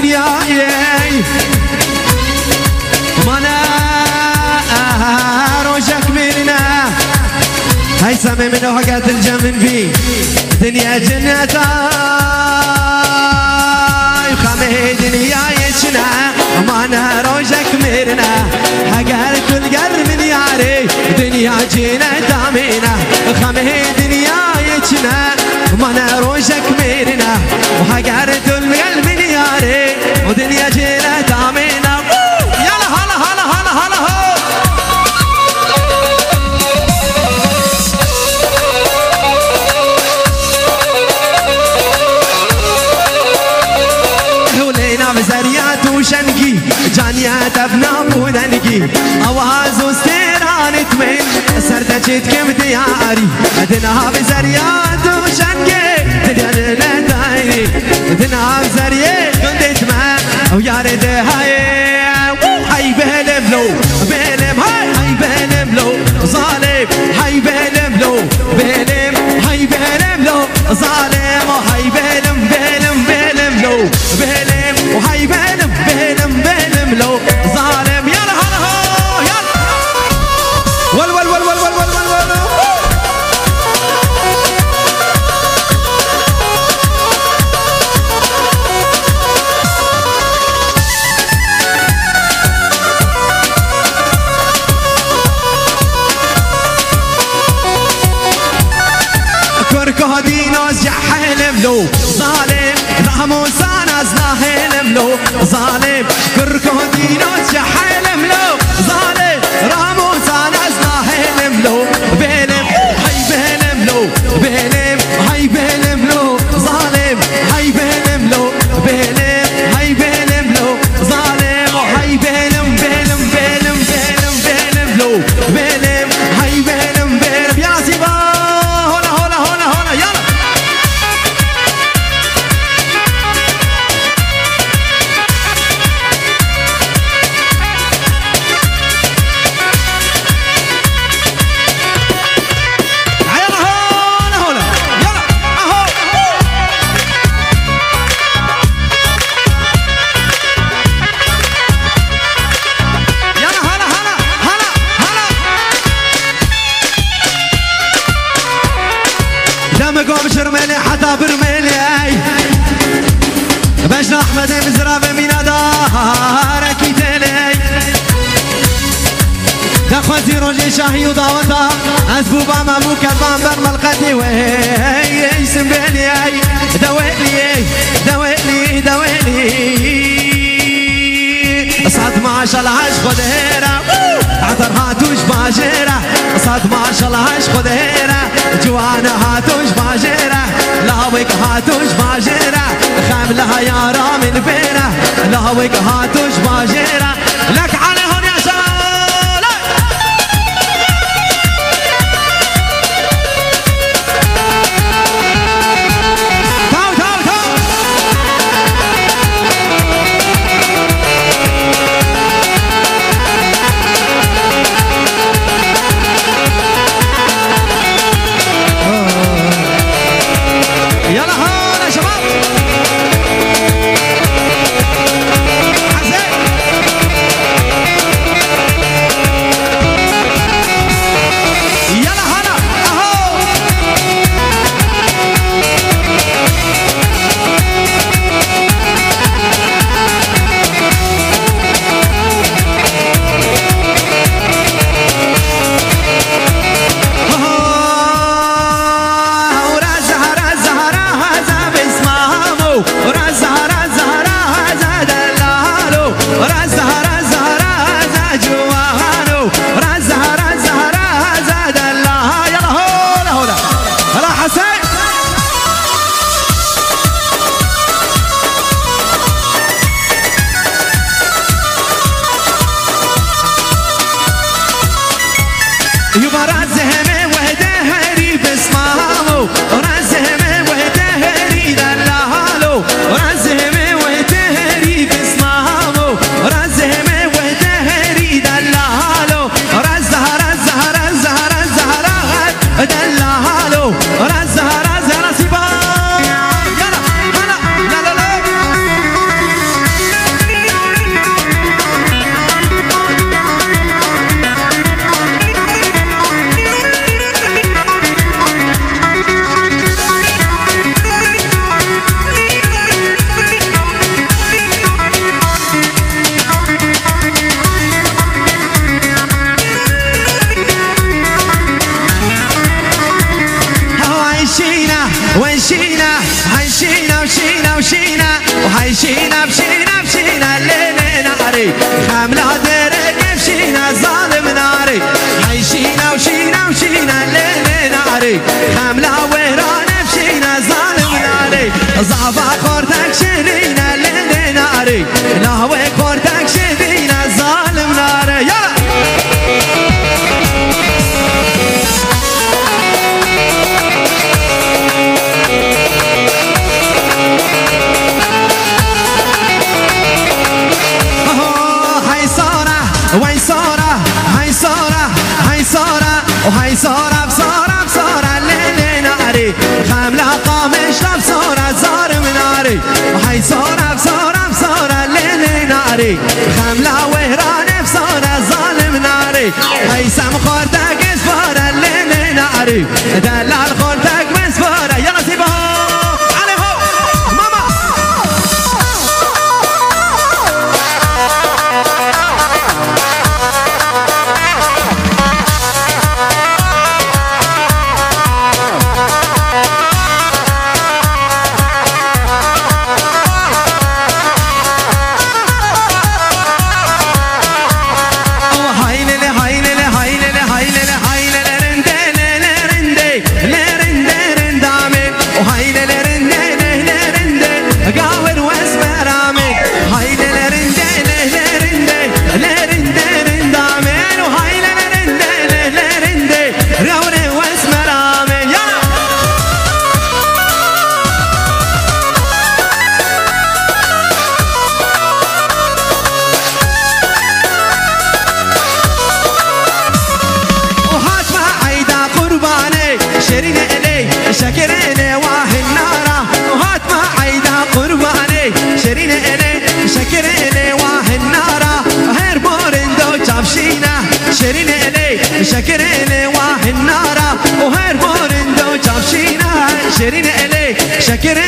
دنياي مانا روجك مننا هاي سامي منو حقات الجمن في دنيا جنتاي خامي دنياي شنا مانا روجك مننا حقات كل قرب من ياري دنيا جنتا منا خامي دنياي شنا مانا روجك مننا وحقات كل قلب من ياري ودنيا جنتا منا يلا هلا هلا هلا هلا هو بزريات وشنقي جانيات ابنا بودنقي اواز وستيران تمين سردجت كم دياري ادنا بزريات وشنقي دنيا دايري ادنا بزريات كنت ما ويا ريت هاي بهلم لو بهلم هاي بهلم لو ظالم هاي بهلم لو بهلم هاي بهلم لو ظالم هاي بهلم بهلم بهلم لو بهلم وهاي بهلم بهلم بهلم لو ظالم يلا هلا هو يلا ول ول ول ول ول ول ول كركه دينوس جحلم لو ظالم رحموس حلم لو ظالم كركو دينوس حلم لو ظالم راموس نازنا حلم لو بهلم هاي بهلم لو بهلم هاي بهلم لو ظالم هاي بهلم لو بهلم هاي بهلم لو ظالم هاي بهلم بهلم بهلم بهلم بهلم لو بهلم هاي بهلم بهلم يا سيبا هلا هلا هلا هلا يلا برميلي حتى برميلي بجنا احمد مزراب من دارك يتلي دخوتي روجي شاهي وداوتا اسبوبا ماموك البامبر ملقتي وهي اسم بيلي دويلي دويلي دويلي صاد ما شاء الله عاش خديرة عطر هاتوش باجرة صاد ما شاء الله عاش خديرة جوانا هاتوش باجرة لاوك هاتوش باجرة خاملها يا رامي البيرة لاوك هاتوش باجرة لك عليهم يا شباب تعال تعال تعال يلا هون يا شباب حسين ونشينا حنشينا وشينا وشينا وحيشينا بشينا بشينا الليل ناري حملة درك بشينا ظالم ناري حيشينا وشينا وشينا الليل ناري حملة وهران بشينا ظالم ناري ضعفا خورتك شدينا الليل ناري نهوي خورتك شدينا ظالم ناري يلا وهاي صورة بصورة بصورة الليل ناري خاملة قامش بصورة زار من ناري وهاي صورة بصورة بصورة الليل ناري خاملة وهران بصورة ظالم ناري هيثم خورتك صفورة الليل ناري دلال خورتك بصفورة يلا سيبها شكريني واهي النارة وهات ما عيدا قرباني شريني إلي شكريني واهي النارة هير بورندو جابشينا شريني إلي شكريني واهي النارة وهير بورندو جابشينا شريني إلي شكريني